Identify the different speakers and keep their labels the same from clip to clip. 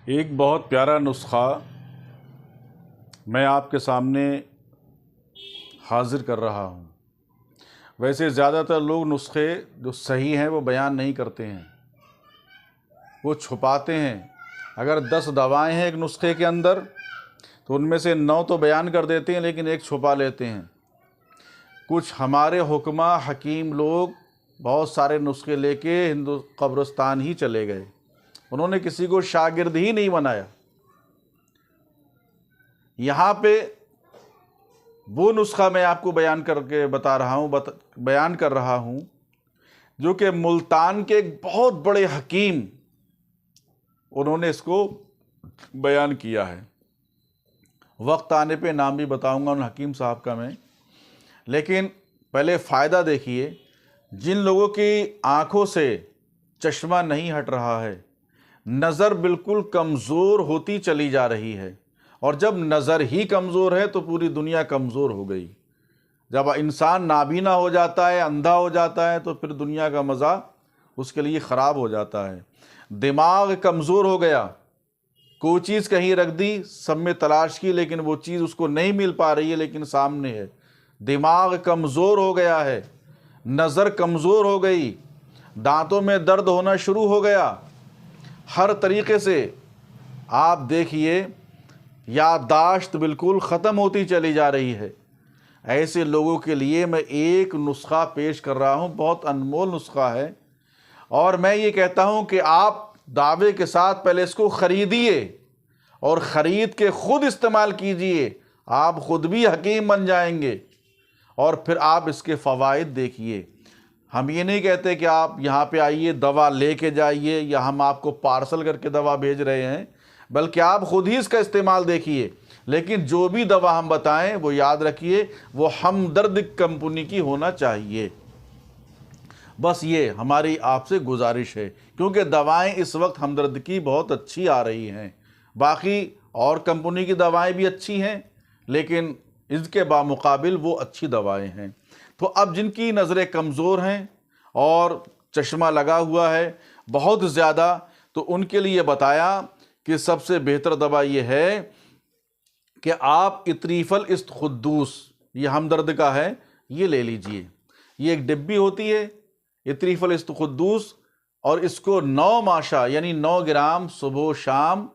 Speaker 1: ایک بہت پیارا نسخہ میں آپ کے سامنے حاضر کر رہا ہوں۔ ویسے زیادہ تر لوگ نسخے جو صحیح ہیں وہ بیان نہیں کرتے ہیں، وہ چھپاتے ہیں۔ اگر 10 دوائیں ہیں ایک نسخے کے اندر تو ان میں سے 9 تو بیان کر دیتے ہیں لیکن ایک چھپا لیتے ہیں۔ کچھ ہمارے حکماء حکیم لوگ بہت سارے نسخے لے کے قبرستان ہی چلے گئے، انہوں نے کسی کو شاگرد ہی نہیں بنایا۔ یہاں پہ وہ نسخہ میں آپ کو بیان کر رہا ہوں جو کہ ملتان کے ایک بہت بڑے حکیم انہوں نے اس کو بیان کیا ہے۔ وقت آنے پہ نام بھی بتاؤں گا ان حکیم صاحب کا میں، لیکن پہلے فائدہ دیکھیے۔ جن لوگوں کی آنکھوں سے چشمہ نہیں ہٹ رہا ہے، نظر بالکل کمزور ہوتی چلی جا رہی ہے، اور جب نظر ہی کمزور ہے تو پوری دنیا کمزور ہو گئی۔ جب انسان نابینا ہو جاتا ہے، اندھا ہو جاتا ہے، تو پھر دنیا کا مزہ اس کے لیے خراب ہو جاتا ہے۔ دماغ کمزور ہو گیا، کوئی چیز کہیں رکھ دی، سب میں تلاش کی لیکن وہ چیز اس کو نہیں مل پا رہی ہے، لیکن سامنے ہے۔ دماغ کمزور ہو گیا ہے، نظر کمزور ہو گئی، دانتوں میں درد ہونا شروع ہو گیا۔ ہر طریقے سے آپ دیکھیے یادداشت بالکل ختم ہوتی چلی جا رہی ہے۔ ایسے لوگوں کے لیے میں ایک نسخہ پیش کر رہا ہوں، بہت انمول نسخہ ہے، اور میں یہ کہتا ہوں کہ آپ دعوے کے ساتھ پہلے اس کو خریدیے اور خرید کے خود استعمال کیجئے، آپ خود بھی حکیم بن جائیں گے، اور پھر آپ اس کے فوائد دیکھیے۔ ہم یہ نہیں کہتے کہ آپ یہاں پہ آئیے دوا لے کے جائیے، یا ہم آپ کو پارسل کر کے دوا بھیج رہے ہیں، بلکہ آپ خود ہی اس کا استعمال دیکھیے۔ لیکن جو بھی دوا ہم بتائیں وہ یاد رکھیے وہ ہمدرد کمپنی کی ہونا چاہیے۔ بس یہ ہماری آپ سے گزارش ہے، کیونکہ دوائیں اس وقت ہمدرد کی بہت اچھی آ رہی ہیں۔ باقی اور کمپنی کی دوائیں بھی اچھی ہیں، لیکن اس کے بامقابل وہ اچھی دوائیں ہیں۔ تو اب جن کی نظریں کمزور ہیں اور چشمہ لگا ہوا ہے بہت زیادہ، تو ان کے لیے بتایا کہ سب سے بہتر دوا یہ ہے کہ آپ اطریف الاستخدوس، یہ ہمدرد کا ہے، یہ لے لیجئے۔ یہ ایک ڈبی ہوتی ہے اطریف الاستخدوس، اور اس کو 9 ماشا یعنی 9 گرام صبح و شام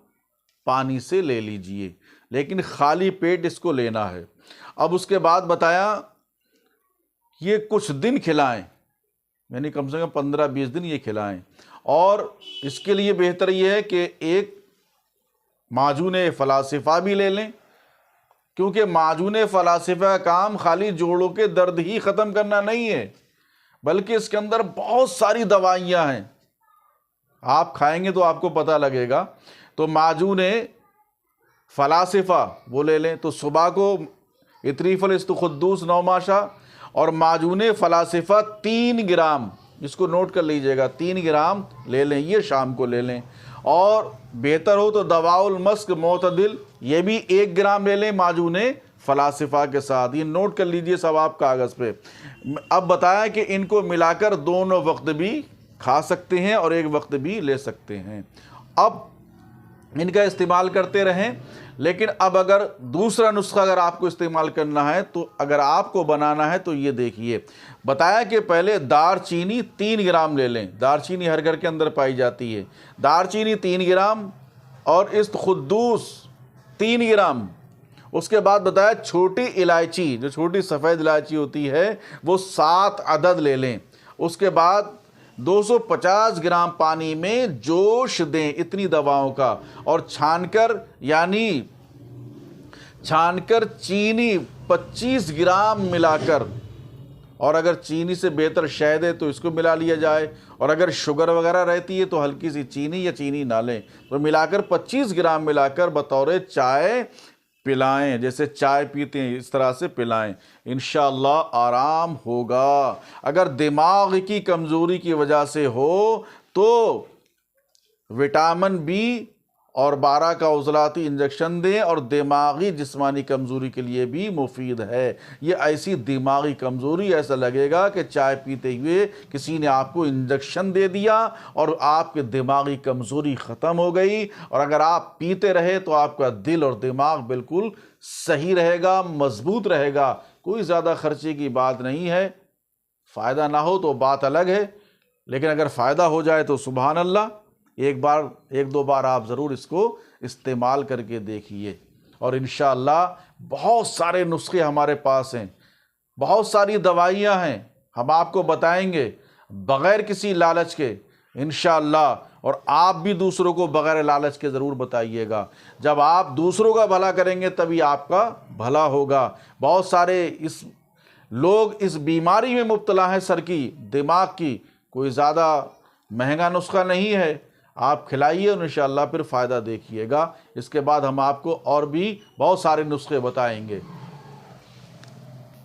Speaker 1: پانی سے لے لیجئے، لیکن خالی پیٹ اس کو لینا ہے۔ اب اس کے بعد بتایا یہ کچھ دن کھلائیں، یعنی کم سے کم 15-20 دن یہ کھلائیں، اور اس کے لیے بہتر یہ ہے کہ ایک معجون فلاسفہ بھی لے لیں، کیونکہ معجون فلاسفہ کا کام خالی جوڑوں کے درد ہی ختم کرنا نہیں ہے، بلکہ اس کے اندر بہت ساری دوائیاں ہیں، آپ کھائیں گے تو آپ کو پتہ لگے گا۔ تو معجون فلاسفہ وہ لے لیں، تو صبح کو اطریف الاستخدوس 9 ماشا، اور معجون فلاسفہ 3 گرام، اس کو نوٹ کر لیجئے گا، 3 گرام لے لیں، یہ شام کو لے لیں۔ اور بہتر ہو تو دواء المسک معتدل، یہ بھی 1 گرام لے لیں معجون فلاسفہ کے ساتھ، یہ نوٹ کر لیجئے سب آپ کاغذ پہ۔ اب بتایا کہ ان کو ملا کر دونوں وقت بھی کھا سکتے ہیں اور ایک وقت بھی لے سکتے ہیں۔ اب ان کا استعمال کرتے رہیں، لیکن اب اگر دوسرا نسخہ اگر آپ کو استعمال کرنا ہے، تو اگر آپ کو بنانا ہے تو یہ دیکھیے۔ بتایا کہ پہلے دار چینی 3 گرام لے لیں، دار چینی ہر گھر کے اندر پائی جاتی ہے، دار چینی 3 گرام اور استخدوس 3 گرام۔ اس کے بعد بتایا چھوٹی الائچی، جو چھوٹی سفید الائچی ہوتی ہے، وہ 7 عدد لے لیں۔ اس کے بعد 250 گرام پانی میں جوش دیں اتنی دواؤں کا، اور چھان کر چینی 25 گرام ملا کر، اور اگر چینی سے بہتر شہد ہے تو اس کو ملا لیا جائے، اور اگر شوگر وغیرہ رہتی ہے تو ہلکی سی چینی یا چینی نہ لیں، تو ملا کر 25 گرام ملا کر بطور چائے پلائیں، جیسے چائے پیتے ہیں اس طرح سے پلائیں، انشاءاللہ آرام ہوگا۔ اگر دماغ کی کمزوری کی وجہ سے ہو تو وٹامن بی اور 12 کا عضلاتی انجیکشن دیں، اور دماغی جسمانی کمزوری کے لیے بھی مفید ہے۔ یہ ایسی دماغی کمزوری، ایسا لگے گا کہ چائے پیتے ہوئے کسی نے آپ کو انجیکشن دے دیا اور آپ کے دماغی کمزوری ختم ہو گئی، اور اگر آپ پیتے رہے تو آپ کا دل اور دماغ بالکل صحیح رہے گا، مضبوط رہے گا۔ کوئی زیادہ خرچے کی بات نہیں ہے، فائدہ نہ ہو تو بات الگ ہے، لیکن اگر فائدہ ہو جائے تو سبحان اللہ۔ ایک دو بار آپ ضرور اس کو استعمال کر کے دیکھیے، اور انشاءاللہ بہت سارے نسخے ہمارے پاس ہیں، بہت ساری دوائیاں ہیں، ہم آپ کو بتائیں گے بغیر کسی لالچ کے انشاءاللہ، اور آپ بھی دوسروں کو بغیر لالچ کے ضرور بتائیے گا۔ جب آپ دوسروں کا بھلا کریں گے تبھی آپ کا بھلا ہوگا۔ بہت سارے لوگ اس بیماری میں مبتلا ہیں، سر کی، دماغ کی، کوئی زیادہ مہنگا نسخہ نہیں ہے، آپ کھلائیے اور انشاءاللہ پھر فائدہ دیکھیے گا۔ اس کے بعد ہم آپ کو اور بھی بہت سارے نسخے بتائیں گے۔